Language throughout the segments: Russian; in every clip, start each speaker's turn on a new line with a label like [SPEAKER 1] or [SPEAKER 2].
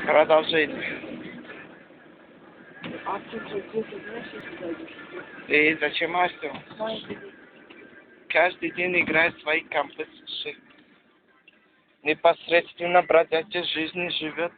[SPEAKER 1] Продолжение.
[SPEAKER 2] А ты что, ты знаешь, если зайдешь?
[SPEAKER 1] И зачем Асту? Каждый день играет свои композиции. Непосредственно бродячей жизни живет.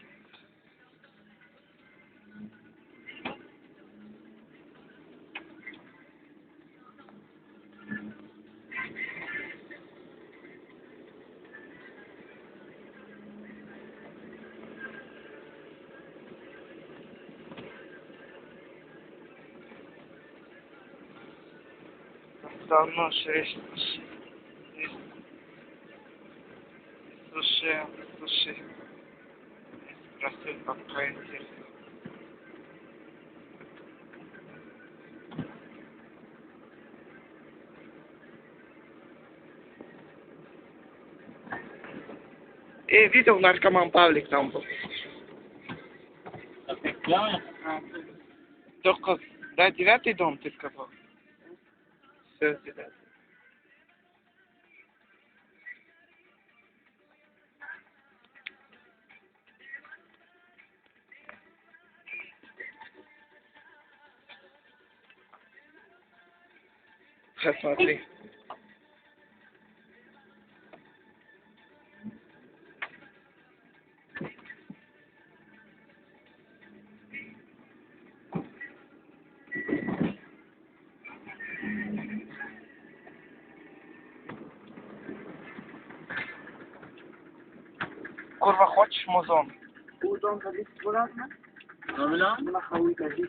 [SPEAKER 1] Давно слушай, спросил, пока интересно. Видел, наркоман Павлик там был. Только, да, 9-й дом, ты сказал. Все, 9-й. Сейчас смотри. Курва, хочешь музон?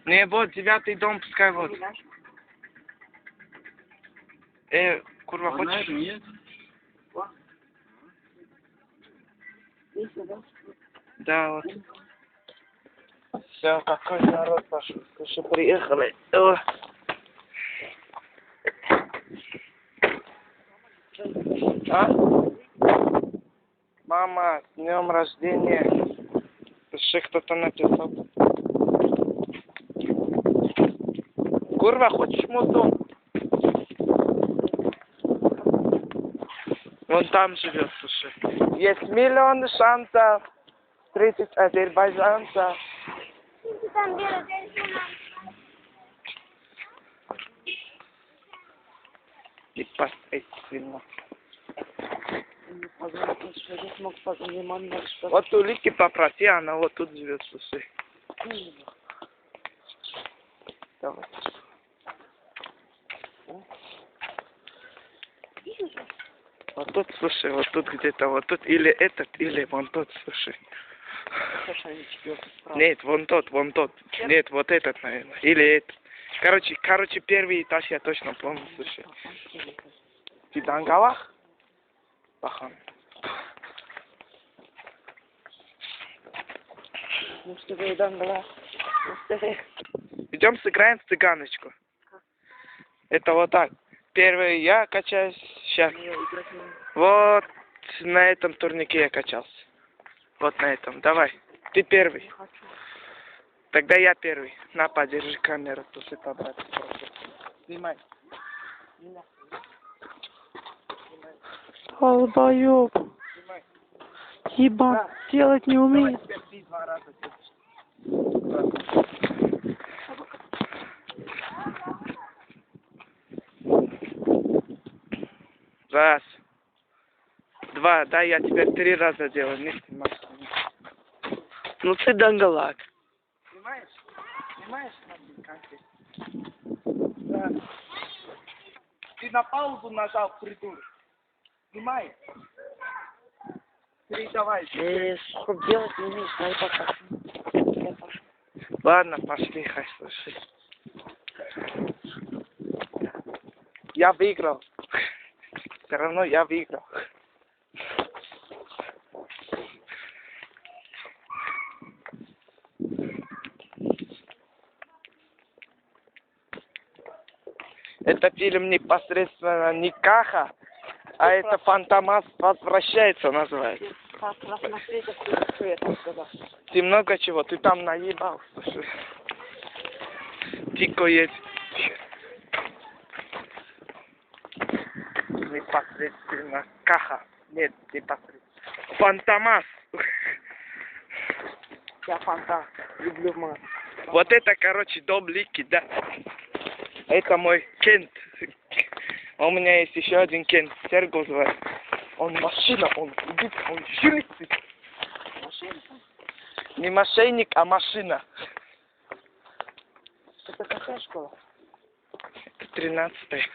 [SPEAKER 1] Не, вот, 9-й дом, пускай вот. Курва, хочешь? Да, вот. Все, какой народ пошел. Слушай, приехали. О. А? Мама, с днем рождения. Слушай, кто-то написал. Курва, хочешь музон? Он там живет, слушай. Есть миллион шансов встретить азербайджанца. И посмотрительно. Вот у Лики попроси, она вот тут живет, слушай. Давай. Вот тут, слушай, вот тут где-то, вот тут, или этот, или вон тот, слушай. Нет, вон тот, вон тот. Нет, вот этот, наверное. Или этот. Короче, первый этаж я точно помню, слушай. Ты Дангалах? Пахан. Идем сыграем в цыганочку. Это вот так. Первый я качаюсь, сейчас. Вот на этом турнике я качался. Вот на этом. Давай. Ты первый. Тогда я первый. На, подержи камеру, после побрать. Снимай.
[SPEAKER 2] Долбоёб. Ебать, делать не умеет.
[SPEAKER 1] Раз. Два. Да, я теперь 3 раза делаю. Не снимай.
[SPEAKER 2] Ну ты дангалак.
[SPEAKER 1] Снимаешь? Снимаешь? Да. Ты на паузу нажал, придурок. Снимай. 3, давай.
[SPEAKER 2] Сука, делать не умеешь, дай пока.
[SPEAKER 1] Ладно, пошли, хай, слушай. Я выиграл. Все равно я выиграл. Это фильм непосредственно Никаха, а это Фантомас возвращается, называется. Ты много чего, ты там наебал, слушай. Тико есть. Непосредственно Каха. Нет, непосредственно. Фантомас.
[SPEAKER 2] Я фанта. Люблю мат.
[SPEAKER 1] Вот это, короче, дом Лики, да. Это мой Кент. А у меня есть еще один Кент. Серго зовут. Он машина, он убийца, он щелится.
[SPEAKER 2] Машина?
[SPEAKER 1] Не мошенник, а машина.
[SPEAKER 2] Это какая школа?
[SPEAKER 1] Это 13-я.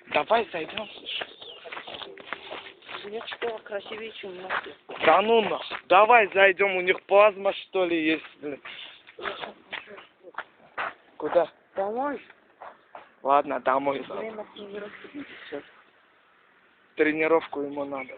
[SPEAKER 1] Давай зайдем.
[SPEAKER 2] Нет, школа красивее, чем у нас.
[SPEAKER 1] Да ну нахуй. Давай зайдем, у них плазма что ли есть, блин. Куда?
[SPEAKER 2] Домой?
[SPEAKER 1] Ладно, домой.
[SPEAKER 2] Время тренировки будет сейчас.
[SPEAKER 1] Тренировку ему надо.